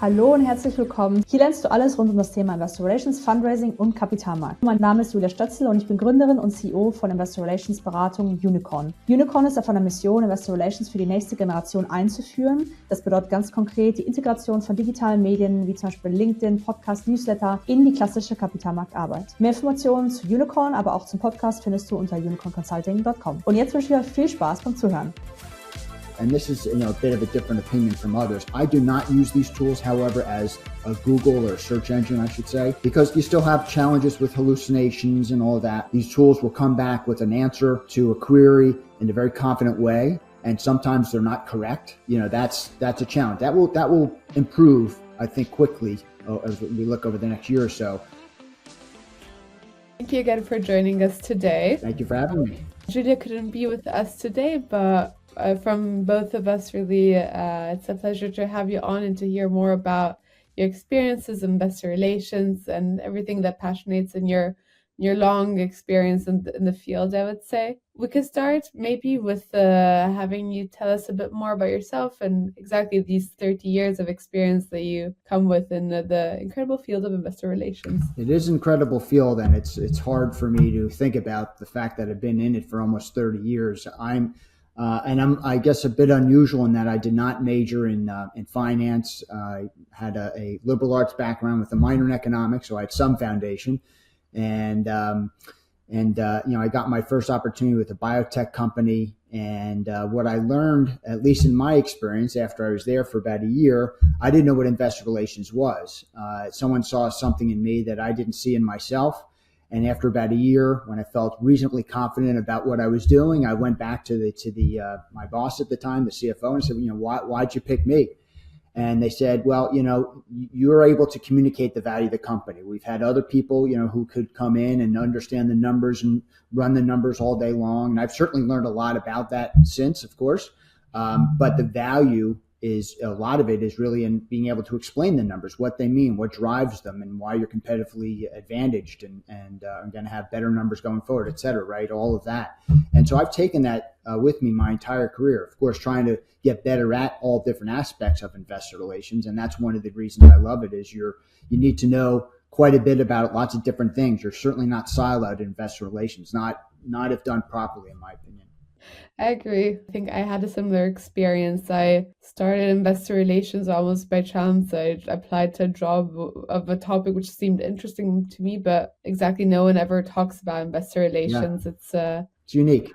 Hallo und herzlich willkommen. Hier lernst du alles rund um das Thema Investor Relations, Fundraising und Kapitalmarkt. Mein Name ist Julia Stötzl und ich bin Gründerin und CEO von Investor Relations Beratung Unicorn. Unicorn ist davon eine Mission, Investor Relations für die nächste Generation einzuführen. Das bedeutet ganz konkret die Integration von digitalen Medien wie zum Beispiel LinkedIn, Podcast, Newsletter in die klassische Kapitalmarktarbeit. Mehr Informationen zu Unicorn, aber auch zum Podcast findest du unter unicornconsulting.com. Und jetzt wünsche ich euch viel Spaß beim Zuhören. And this is, a bit of a different opinion from others. I do not use these tools, however, as a Google or a search engine, I should say, because you still have challenges with hallucinations and all that. These tools will come back with an answer to a query in a very confident way, and sometimes they're not correct. That's a challenge. That will improve, I think, quickly as we look over the next year or so. Thank you again for joining us today. Thank you for having me. Julia couldn't be with us today, but from both of us, really, it's a pleasure to have you on and to hear more about your experiences in investor relations and everything that passionates in your long experience in the field, I would say. We could start maybe with having you tell us a bit more about yourself and exactly these 30 years of experience that you come with in the incredible field of investor relations. It is an incredible field, and it's hard for me to think about the fact that I've been in it for almost 30 years. I'm, I guess, a bit unusual in that I did not major in finance. I had a liberal arts background with a minor in economics, so I had some foundation. And I got my first opportunity with a biotech company. And what I learned, at least in my experience, after I was there for about a year, I didn't know what investor relations was. Someone saw something in me that I didn't see in myself. And after about a year, when I felt reasonably confident about what I was doing, I went back to my boss at the time, the CFO, and said, why'd you pick me? And they said, well, you're able to communicate the value of the company. We've had other people, who could come in and understand the numbers and run the numbers all day long. And I've certainly learned a lot about that since, of course. But the value is, a lot of it is really in being able to explain the numbers, what they mean, what drives them, and why you're competitively advantaged and are going to have better numbers going forward, et cetera, right? All of that. And so I've taken that with me my entire career, of course, trying to get better at all different aspects of investor relations. And that's one of the reasons I love it is you need to know quite a bit about lots of different things. You're certainly not siloed in investor relations, not if done properly, in my opinion. I agree. I think I had a similar experience. I started investor relations almost by chance. I applied to a job of a topic which seemed interesting to me, but exactly no one ever talks about investor relations. Yeah. It's unique.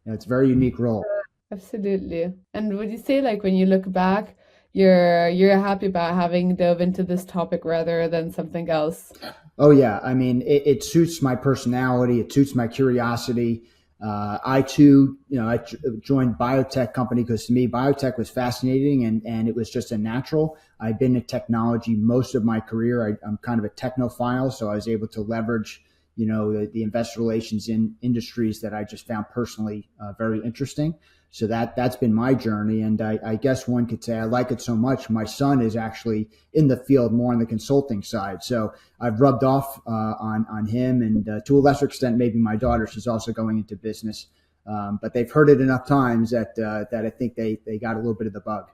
Yeah, it's a very unique role. Absolutely. And would you say, like, when you look back, you're happy about having dove into this topic rather than something else? Oh yeah. I mean, it suits my personality. It suits my curiosity. I too, I joined biotech company because to me, biotech was fascinating and it was just a natural. I've been in technology most of my career. I'm kind of a technophile, so I was able to leverage, the investor relations in industries that I just found personally very interesting. So that's been my journey. And I guess one could say I like it so much. My son is actually in the field more on the consulting side. So I've rubbed off on him and to a lesser extent, maybe my daughter, she's also going into business. But they've heard it enough times that I think they got a little bit of the bug.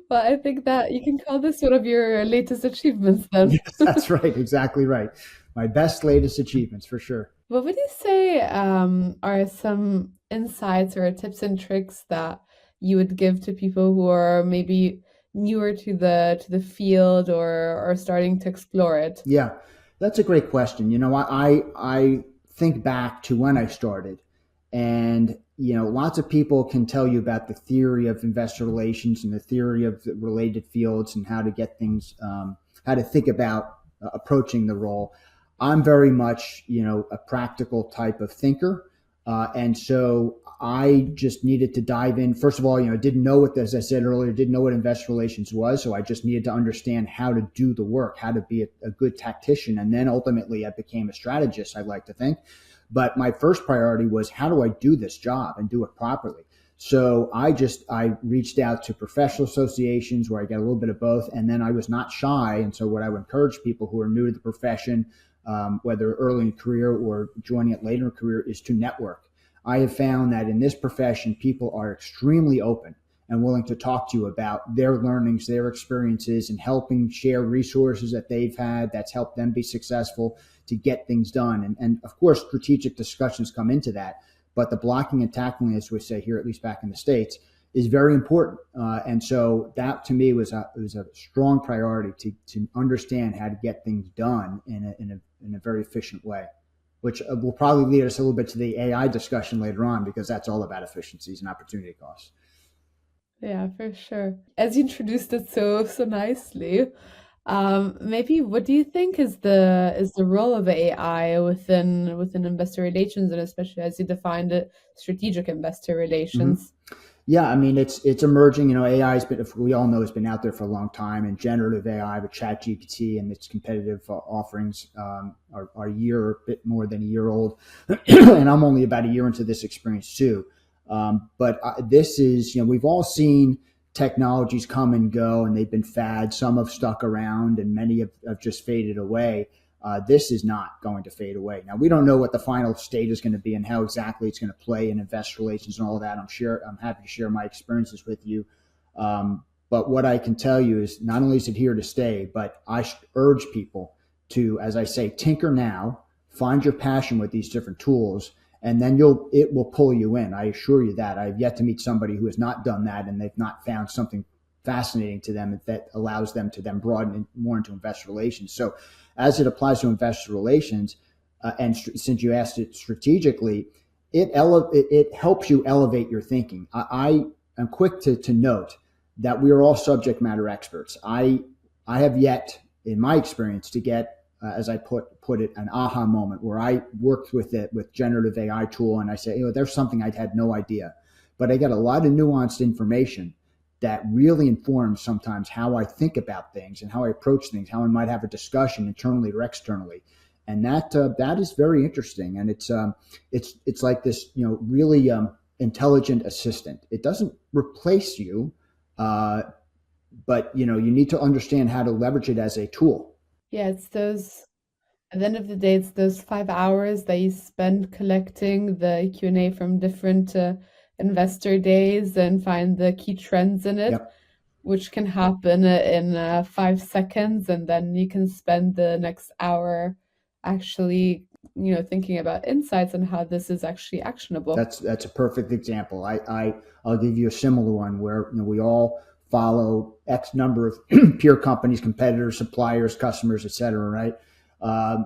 Well, I think that you can call this one of your latest achievements then. Yes, that's right. Exactly right. My best latest achievements for sure. What would you say are some insights or tips and tricks that you would give to people who are maybe newer to the field or starting to explore it? Yeah, that's a great question. I think back to when I started, and lots of people can tell you about the theory of investor relations and the theory of the related fields and how to get things, how to think about approaching the role. I'm very much, a practical type of thinker. And so I just needed to dive in. First of all, didn't know as I said earlier, didn't know what investor relations was. So I just needed to understand how to do the work, how to be a good tactician. And then ultimately I became a strategist, I'd like to think. But my first priority was, how do I do this job and do it properly? So I reached out to professional associations where I get a little bit of both. And then I was not shy. And so what I would encourage people who are new to the profession, whether early in career or joining it later in career, is to network. I have found that in this profession, people are extremely open. and willing to talk to you about their learnings, their experiences, and helping share resources that they've had that's helped them be successful to get things done. And of course, strategic discussions come into that, but the blocking and tackling, as we say here, at least back in the States, is very important. And so that to me was a strong priority to understand how to get things done in a very efficient way, which will probably lead us a little bit to the AI discussion later on, because that's all about efficiencies and opportunity costs. Yeah, for sure. As you introduced it so nicely, maybe what do you think is the role of AI within investor relations, and especially as you defined it, strategic investor relations? Mm-hmm. Yeah, I mean, it's emerging. AI has been, we all know, has been out there for a long time, and generative AI with ChatGPT and its competitive offerings are a year, a bit more than a year old, and I'm only about a year into this experience too. But this is, we've all seen technologies come and go, and they've been fads. Some have stuck around, and many have just faded away. This is not going to fade away. Now, we don't know what the final state is going to be and how exactly it's going to play in investor relations and all of that. I'm happy to share my experiences with you. But what I can tell you is not only is it here to stay, but I urge people to, as I say, tinker now, find your passion with these different tools, and then it will pull you in. I assure you that. I've yet to meet somebody who has not done that and they've not found something fascinating to them that allows them to then broaden more into investor relations. So as it applies to investor relations, and since you asked it strategically, it helps you elevate your thinking. I am quick to note that we are all subject matter experts. I have yet, in my experience, to get, as I put it, an aha moment where I worked with generative AI tool and I say, there's something I had no idea, but I get a lot of nuanced information that really informs sometimes how I think about things and how I approach things, how I might have a discussion internally or externally. And that is very interesting. And it's like this, really intelligent assistant. It doesn't replace you, but you need to understand how to leverage it as a tool. Yeah, it's those, at the end of the day, it's those 5 hours that you spend collecting the Q&A from different investor days and find the key trends in it, Yep. which can happen in 5 seconds, and then you can spend the next hour actually, thinking about insights and how this is actually actionable. That's a perfect example. I'll give you a similar one where we all follow X number of peer companies, competitors, suppliers, customers, et cetera, right?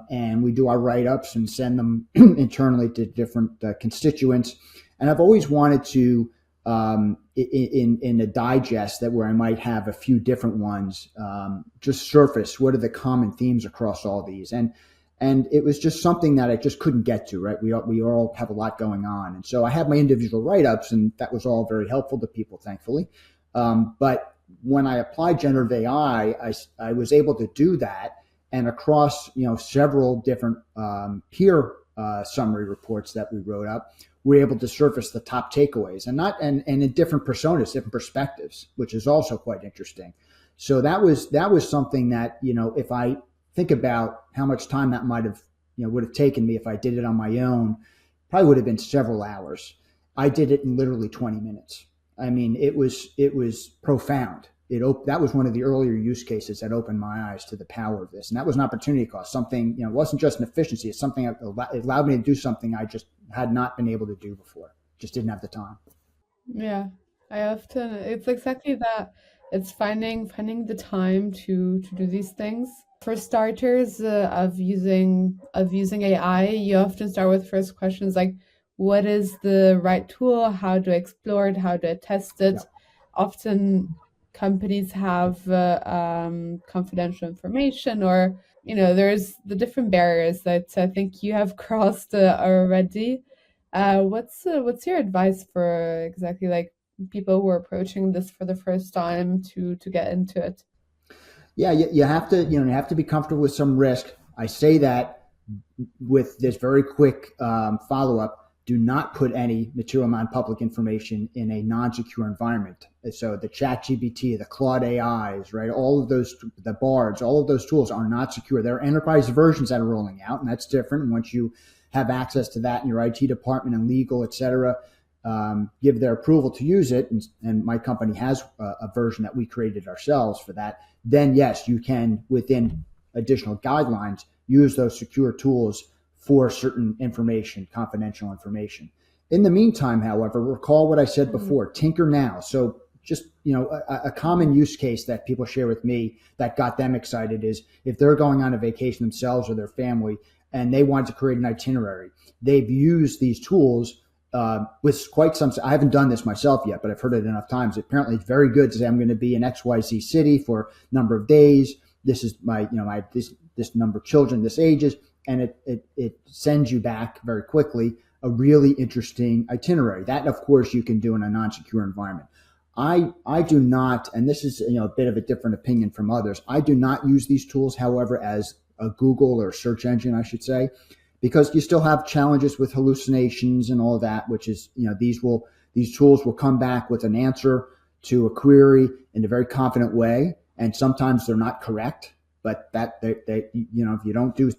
And we do our write-ups and send them internally to different constituents. And I've always wanted to, in a digest where I might have a few different ones, just surface what are the common themes across all these. And it was just something that I just couldn't get to, right? We all have a lot going on. And so I have my individual write-ups, and that was all very helpful to people, thankfully. But when I applied generative AI, I was able to do that. And across, several different peer summary reports that we wrote up, we're able to surface the top takeaways and in different personas, different perspectives, which is also quite interesting. So that was something that, if I think about how much time that might have, would have taken me if I did it on my own, probably would have been several hours. I did it in literally 20 minutes. I mean, it was profound. That was one of the earlier use cases that opened my eyes to the power of this. And that was an opportunity cost, something, it wasn't just an efficiency. It's something that it allowed me to do something I just had not been able to do before. Just didn't have the time. Yeah, it's exactly that. It's finding the time to do these things. For starters, of using AI, you often start with first questions like, what is the right tool? How do I explore it? How do I test it? Yeah. Often companies have confidential information, or there's the different barriers that I think you have crossed already. What's your advice for exactly like people who are approaching this for the first time to get into it? Yeah, you have to you have to be comfortable with some risk. I say that with this very quick follow-up. Do not put any material non-public information in a non-secure environment. So the ChatGPT, the Claude AIs, right? All of those, the Bards, all of those tools are not secure. There are enterprise versions that are rolling out, and that's different. And once you have access to that in your IT department and legal, et cetera, give their approval to use it, and my company has a version that we created ourselves for that, then yes, you can, within additional guidelines, use those secure tools for certain information, confidential information. In the meantime, however, recall what I said before, tinker now. So just, a common use case that people share with me that got them excited is if they're going on a vacation themselves or their family and they want to create an itinerary, they've used these tools with quite some, I haven't done this myself yet, but I've heard it enough times. Apparently it's very good to say, I'm going to be in XYZ city for a number of days. This is my, this number of children, this ages, and it sends you back very quickly a really interesting itinerary. That, of course, you can do in a non-secure environment. I do not, and this is a bit of a different opinion from others, I do not use these tools, however, as a Google or search engine, I should say, because you still have challenges with hallucinations and all of that, which is, these tools will come back with an answer to a query in a very confident way, and sometimes they're not correct, but that if you don't do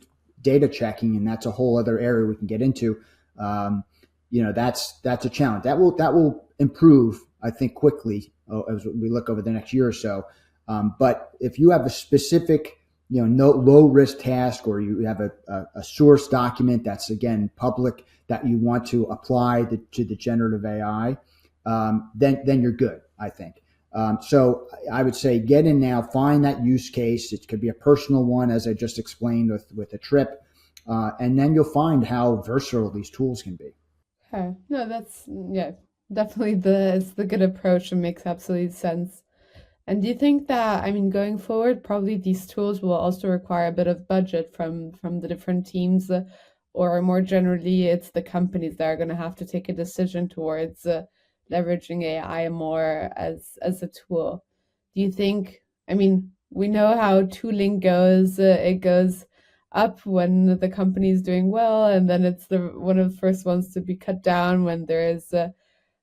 data checking, and that's a whole other area we can get into, that's a challenge. That will improve, I think, quickly as we look over the next year or so. But if you have a specific, no low risk task, or you have a source document that's, again, public, that you want to apply to the generative AI, then you're good, I think. So I would say get in now, find that use case. It could be a personal one, as I just explained with a trip, and then you'll find how versatile these tools can be. Okay. No, that's, definitely it's the good approach and makes absolute sense. And do you think that, going forward, probably these tools will also require a bit of budget from the different teams, or more generally, it's the companies that are going to have to take a decision towards leveraging AI more as a tool? Do you think, we know how tooling goes, it goes up when the company is doing well, and then it's one of the first ones to be cut down when there is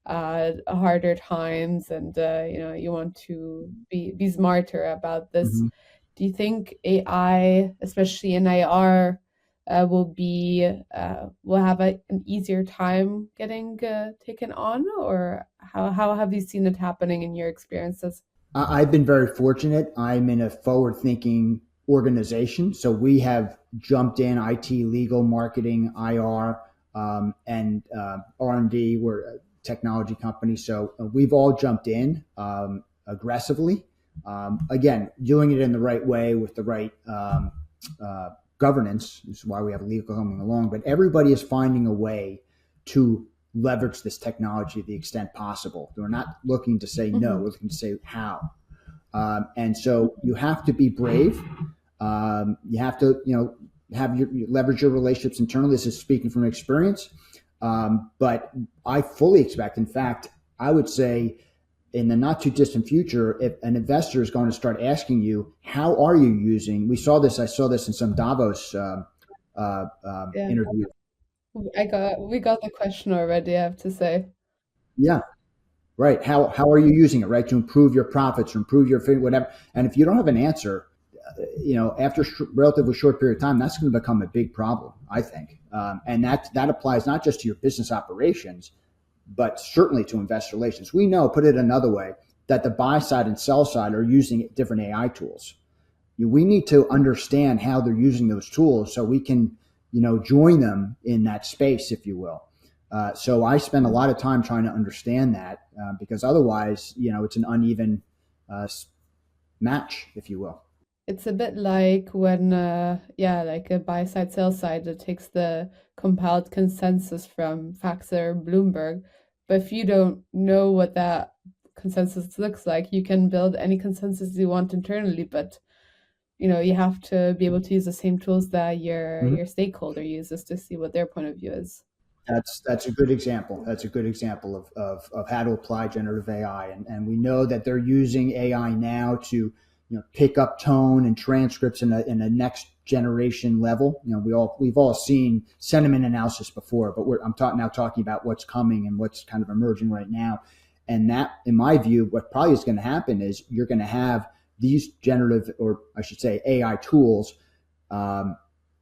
harder times, and you want to be smarter about this. Mm-hmm. Do you think AI, especially in IR, will have an easier time getting taken on, or how have you seen it happening in your experiences? I've been very fortunate. I'm in a forward-thinking organization, so we have jumped in IT, legal, marketing, IR, and R&D. We're a technology company, so we've all jumped in aggressively. Again, doing it in the right way with the right governance. This is why we have legal coming along. But everybody is finding a way to leverage this technology to the extent possible. We're not looking to say no, we're looking to say how. And so you have to be brave. You have to, leverage your relationships internally. This is speaking from experience. But I fully expect, in fact, I would say in the not too distant future, if an investor is going to start asking you, how are you using, I saw this in some Davos interview. We got the question already, I have to say. Yeah. Right. How are you using it, right, to improve your profits or improve your whatever? And if you don't have an answer, after a relatively short period of time, that's going to become a big problem, I think. And that applies not just to your business operations, but certainly to investor relations. We know, put it another way, that the buy side and sell side are using different AI tools. We need to understand how they're using those tools so we can, join them in that space, if you will. So I spend a lot of time trying to understand that because otherwise, it's an uneven match, if you will. It's a bit like when, like a buy side, sell side that takes the compiled consensus from FactSet or Bloomberg. But if you don't know what that consensus looks like, you can build any consensus you want internally, but you have to be able to use the same tools that your stakeholder uses to see what their point of view is. That's a good example. That's a good example of how to apply generative AI. And we know that they're using AI now to pick up tone and transcripts in a next generation level. We've all seen sentiment analysis before, but I'm talking about what's coming and what's kind of emerging right now. And that, in my view, what probably is going to happen is you're going to have these generative, or I should say AI tools,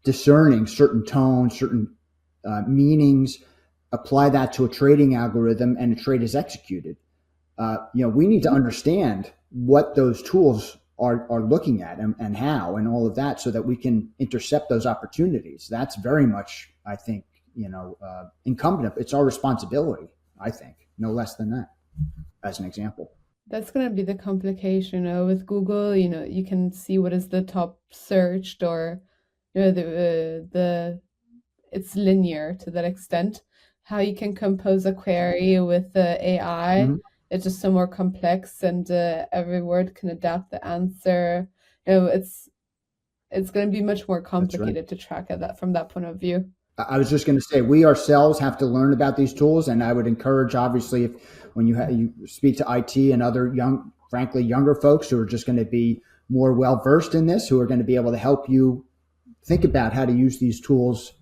discerning certain tones, certain meanings, apply that to a trading algorithm and a trade is executed. We need to understand what those tools are looking at and how and all of that so that we can intercept those opportunities. That's very much, I think, incumbent. It's our responsibility, I think, no less than that, as an example. That's going to be the complication, with Google. You can see what is the top searched, or it's linear to that extent. How you can compose a query with AI, Mm-hmm. it's just so more complex, and every word can adapt the answer. It's going to be much more complicated to track at that from that point of view. I was just going to say, we ourselves have to learn about these tools, and I would encourage, obviously, when you speak to IT and other younger folks who are just going to be more well versed in this, who are going to be able to help you think about how to use these tools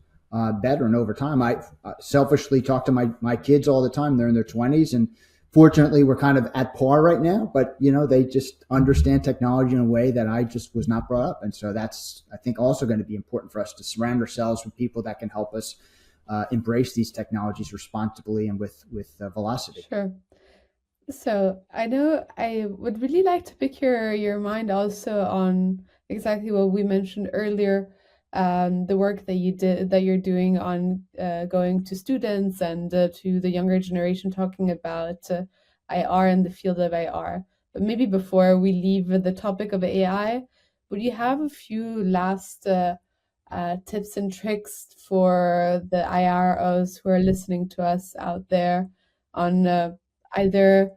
better. And over time, I selfishly talk to my kids all the time. They're in their 20s, and fortunately, we're kind of at par right now. But they just understand technology in a way that I just was not brought up, and so that's, I think, also going to be important for us to surround ourselves with people that can help us embrace these technologies responsibly and with velocity. Sure. So I know I would really like to pick your mind also on exactly what we mentioned earlier, the work that you're doing on going to students and to the younger generation, talking about IR and the field of IR. But maybe before we leave the topic of AI, would you have a few last tips and tricks for the IROs who are listening to us out there on either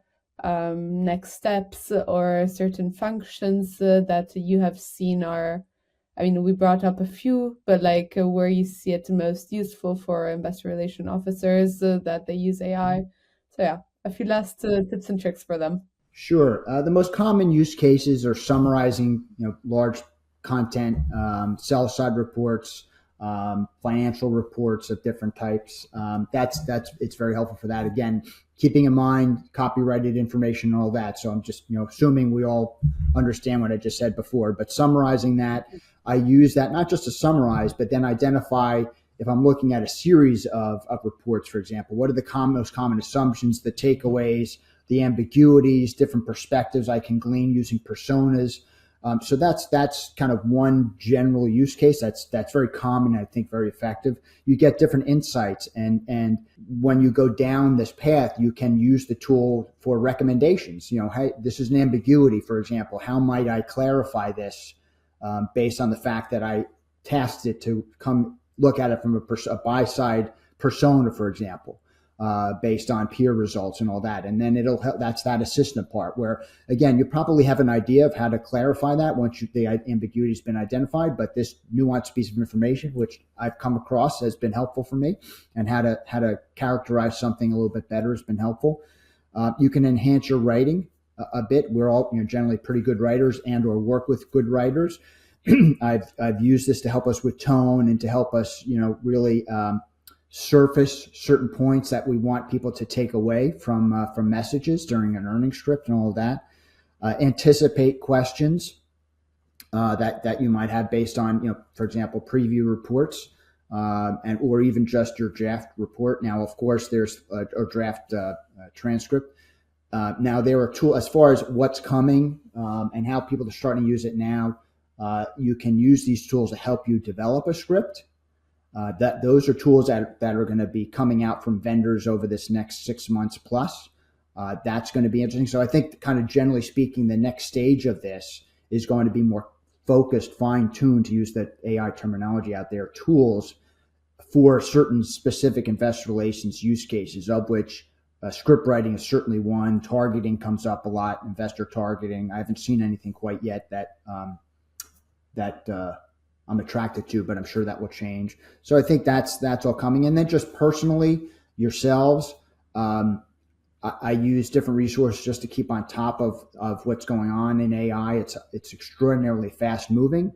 next steps or certain functions that you have seen we brought up a few, but where you see it most useful for investor relation officers that they use AI. So yeah, a few last tips and tricks for them. Sure. The most common use cases are summarizing, large content, sell side reports, financial reports of different types. It's very helpful for that. Again, keeping in mind copyrighted information and all that. So I'm just, assuming we all understand what I just said before, but summarizing that, I use that not just to summarize, but then identify, if I'm looking at a series of reports, for example, what are the most common assumptions, the takeaways, the ambiguities, different perspectives I can glean using personas. So that's kind of one general use case. That's very common, I think very effective. You get different insights, and when you go down this path, you can use the tool for recommendations. Hey, this is an ambiguity, for example. How might I clarify this based on the fact that I tasked it to come look at it from a buy side persona, for example. Based on peer results and all that. And then it'll help. That's that assistant part where, again, you probably have an idea of how to clarify that once the ambiguity has been identified, but this nuanced piece of information, which I've come across, has been helpful for me, and how to characterize something a little bit better has been helpful. You can enhance your writing a bit. We're all generally pretty good writers and or work with good writers. I've used this to help us with tone and to help us, really surface certain points that we want people to take away from messages during an earnings script and all of that. Anticipate questions that you might have based on, for example, preview reports and or even just your draft report. Now, of course, there's a draft transcript. Now, there are tools as far as what's coming and how people are starting to use it now. You can use these tools to help you develop a script. Those are tools that are going to be coming out from vendors over this next 6 months plus. That's going to be interesting. So I think, kind of generally speaking, the next stage of this is going to be more focused, fine-tuned, to use the AI terminology out there, tools for certain specific investor relations use cases, of which script writing is certainly one. Targeting comes up a lot, investor targeting. I haven't seen anything quite yet that I'm attracted to, but I'm sure that will change. So I think that's all coming. And then just personally, yourselves, I use different resources just to keep on top of what's going on in AI. It's extraordinarily fast moving.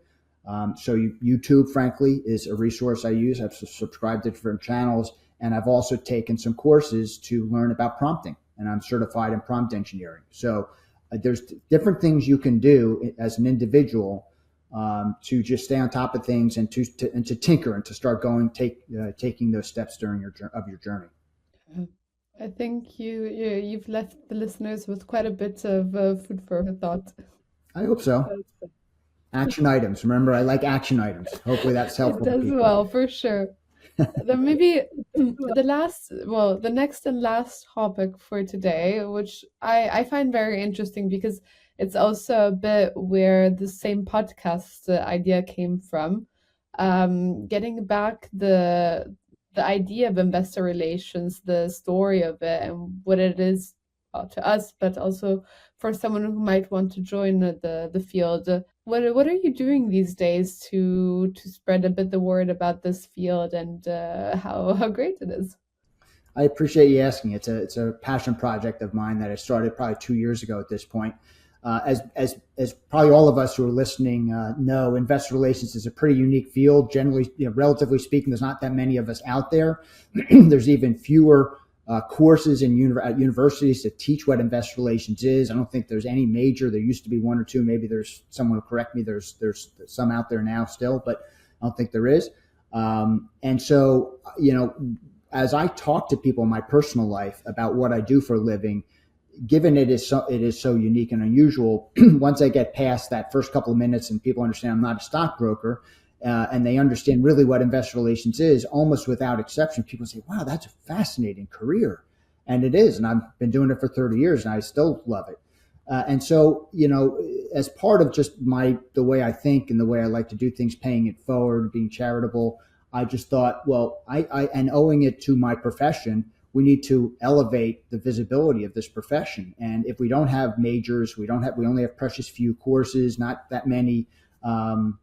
So YouTube, frankly, is a resource I use. I've subscribed to different channels, and I've also taken some courses to learn about prompting, and I'm certified in prompt engineering. So there's different things you can do as an individual to just stay on top of things and to tinker and to start taking those steps during your journey. I think you've left the listeners with quite a bit of food for thought. I hope so. Action items. Remember, I like action items. Hopefully that's It helpful to does people. well, for sure. Then maybe the next and last topic for today, which I find very interesting because it's also a bit where the same podcast idea came from. Getting back the idea of investor relations, the story of it, and what it is to us, but also for someone who might want to join the field. What are you doing these days to spread a bit the word about this field and how great it is? I appreciate you asking. It's a passion project of mine that I started probably 2 years ago at this point. As probably all of us who are listening know, investor relations is a pretty unique field. Generally, relatively speaking, there's not that many of us out there. There's even fewer courses at universities to teach what investor relations is. I don't think there's any major. There used to be one or two. Maybe there's someone will correct me. There's some out there now still, but I don't think there is. And so, as I talk to people in my personal life about what I do for a living, given it is so unique and unusual, once I get past that first couple of minutes and people understand I'm not a stockbroker, and they understand really what investor relations is, almost without exception, people say, wow, that's a fascinating career. And it is. And I've been doing it for 30 years and I still love it. And so, as part of just the way I think and the way I like to do things, paying it forward, being charitable, I just thought, well, and owing it to my profession, we need to elevate the visibility of this profession. And if we don't have majors, we only have precious few courses, not that many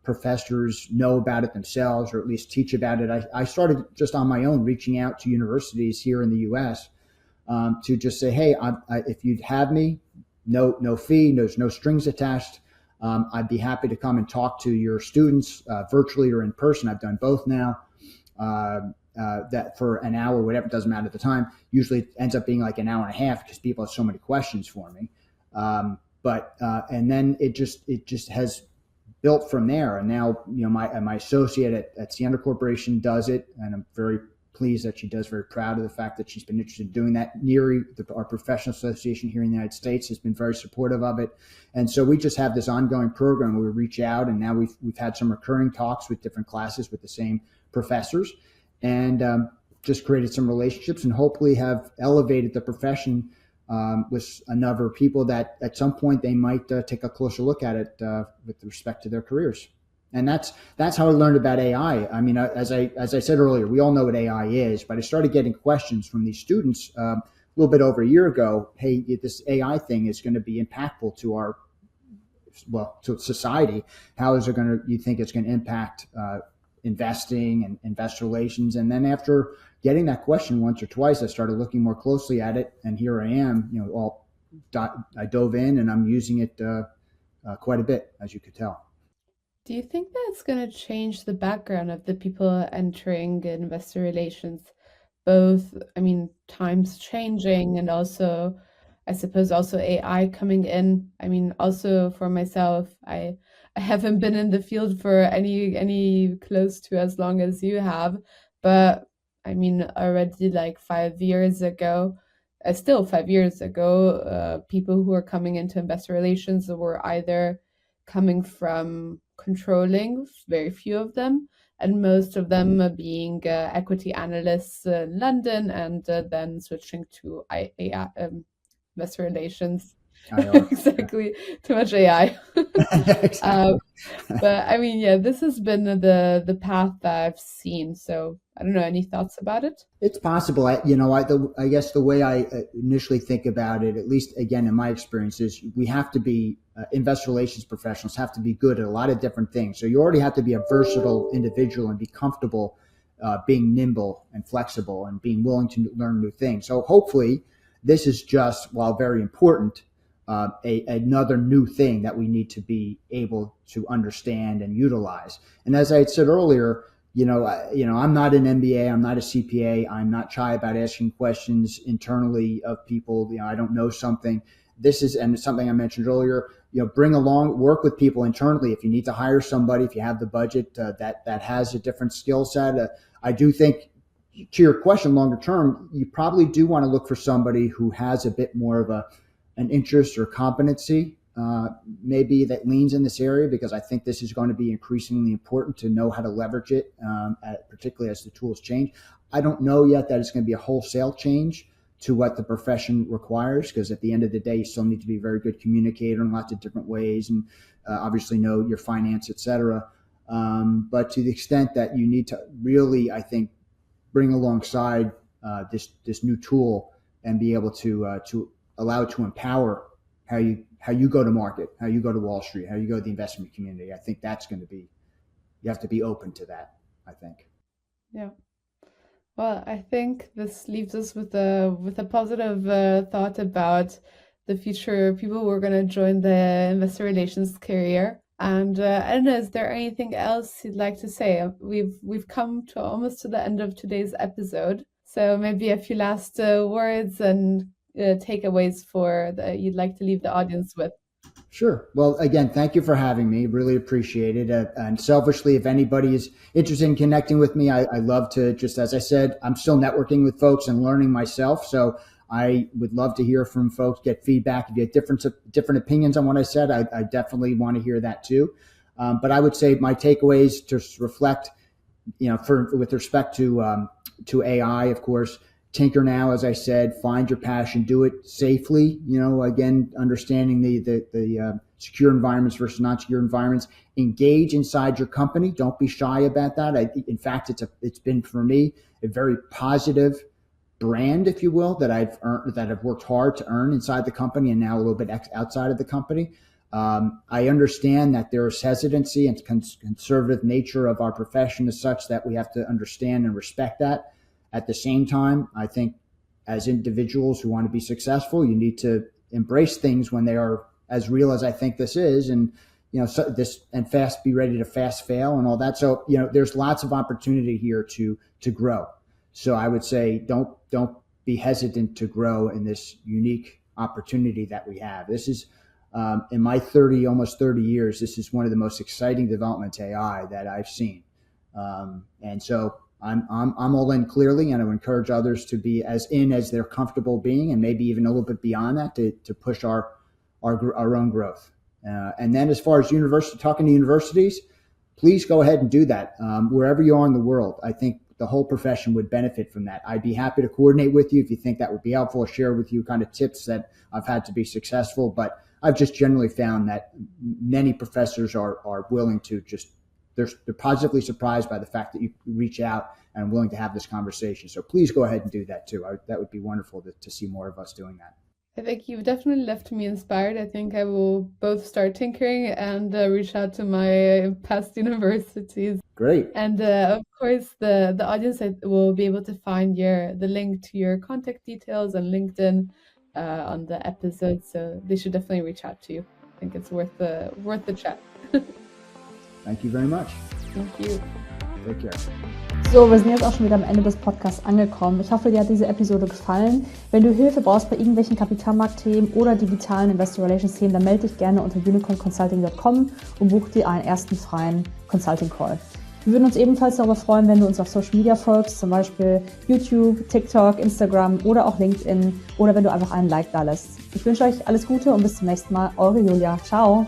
professors know about it themselves, or at least teach about it. I started just on my own, reaching out to universities here in the U.S. To just say, hey, if you'd have me, no fee, there's no strings attached. I'd be happy to come and talk to your students virtually or in person. I've done both now. That for an hour, whatever, it doesn't matter at the time. Usually it ends up being like an hour and a half because people have so many questions for me. And then it just has built from there. And now, my associate at Siena Corporation does it, and I'm very pleased that she does, very proud of the fact that she's been interested in doing that. NERI, our professional association here in the United States, has been very supportive of it. And so we just have this ongoing program where we reach out, and now we've had some recurring talks with different classes with the same professors, and just created some relationships and hopefully have elevated the profession with a number of people that at some point they might take a closer look at it with respect to their careers. And that's how I learned about AI. I mean, as I said earlier, we all know what AI is, but I started getting questions from these students a little bit over a year ago. Hey, this AI thing is going to be impactful to society. How is it you think it's going to impact investing and investor relations? And then after getting that question once or twice, I started looking more closely at it, and here I am. I dove in, and I'm using it quite a bit, as you could tell. Do you think that's going to change the background of the people entering investor relations? Both, I mean, times changing and also, I suppose, also AI coming in. I mean, also for myself, I haven't been in the field for any close to as long as you have, but I mean, already like 5 years ago, still 5 years ago, people who were coming into investor relations were either coming from controlling, very few of them, and most of them being equity analysts in London, and then switching to investor relations. Exactly, too much AI. But I mean, yeah, this has been the path that I've seen. So I don't know, any thoughts about it? It's possible. I guess the way I initially think about it, at least again in my experience, is we have to be investor relations professionals have to be good at a lot of different things. So you already have to be a versatile individual and be comfortable being nimble and flexible and being willing to learn new things. So hopefully this is just, while very important, another new thing that we need to be able to understand and utilize. And as I had said earlier, I'm not an MBA, I'm not a CPA, I'm not shy about asking questions internally of people. I don't know something. And it's something I mentioned earlier, work with people internally. If you need to hire somebody, if you have the budget that has a different skill set, I do think to your question, longer term, you probably do want to look for somebody who has a bit more of an interest or competency, maybe that leans in this area, because I think this is going to be increasingly important to know how to leverage it, particularly as the tools change. I don't know yet that it's going to be a wholesale change to what the profession requires, because at the end of the day, you still need to be a very good communicator in lots of different ways, and obviously know your finance, et cetera. But to the extent that you need to really, I think, bring alongside this new tool and be able to allow it to empower how you go to market, how you go to Wall Street, how you go to the investment community. I think that's going to be, you have to be open to that, I think. Yeah. Well, I think this leaves us with a positive thought about the future people who are going to join the investor relations career. And I don't know, is there anything else you'd like to say? We've come to almost to the end of today's episode, so maybe a few last words and takeaways you'd like to leave the audience with. Sure. Well, again, thank you for having me. Really appreciate it. And selfishly, if anybody is interested in connecting with me, I love to, just as I said, I'm still networking with folks and learning myself. So I would love to hear from folks, get feedback. If you have different opinions on what I said, I definitely want to hear that too. But I would say my takeaways to reflect, with respect to AI, of course, tinker now, as I said, find your passion, do it safely. Again, understanding the secure environments versus not secure environments. Engage inside your company. Don't be shy about that. In fact, it's been for me a very positive brand, if you will, that I've earned, that I've worked hard to earn inside the company, and now a little bit outside of the company. I understand that there's hesitancy and conservative nature of our profession is such that we have to understand and respect that. At the same time, I think as individuals who want to be successful, you need to embrace things when they are as real as I think this is, and be ready to fast fail and all that. So there's lots of opportunity here to grow. So I would say don't be hesitant to grow in this unique opportunity that we have. This is in my almost 30 years, this is one of the most exciting developments AI that I've seen, and so. I'm all in clearly, and I would encourage others to be as in as they're comfortable being, and maybe even a little bit beyond that to push our own growth. And then as far as talking to universities, please go ahead and do that wherever you are in the world. I think the whole profession would benefit from that. I'd be happy to coordinate with you if you think that would be helpful, or share with you kind of tips that I've had to be successful. But I've just generally found that many professors are willing to they're positively surprised by the fact that you reach out and are willing to have this conversation. So please go ahead and do that too. That would be wonderful to see more of us doing that. I think you've definitely left me inspired. I think I will both start tinkering and reach out to my past universities. Great. And of course, the audience will be able to find the link to your contact details and LinkedIn on the episode. So they should definitely reach out to you. I think it's worth the chat. Thank you very much. Thank you. Take care. So, wir sind jetzt auch schon wieder am Ende des Podcasts angekommen. Ich hoffe, dir hat diese Episode gefallen. Wenn du Hilfe brauchst bei irgendwelchen Kapitalmarktthemen oder digitalen Investor Relations Themen, dann melde dich gerne unter unicornconsulting.com und buch dir einen ersten freien Consulting Call. Wir würden uns ebenfalls darüber freuen, wenn du uns auf Social Media folgst, zum Beispiel YouTube, TikTok, Instagram oder auch LinkedIn, oder wenn du einfach einen Like da lässt. Ich wünsche euch alles Gute und bis zum nächsten Mal. Eure Julia. Ciao.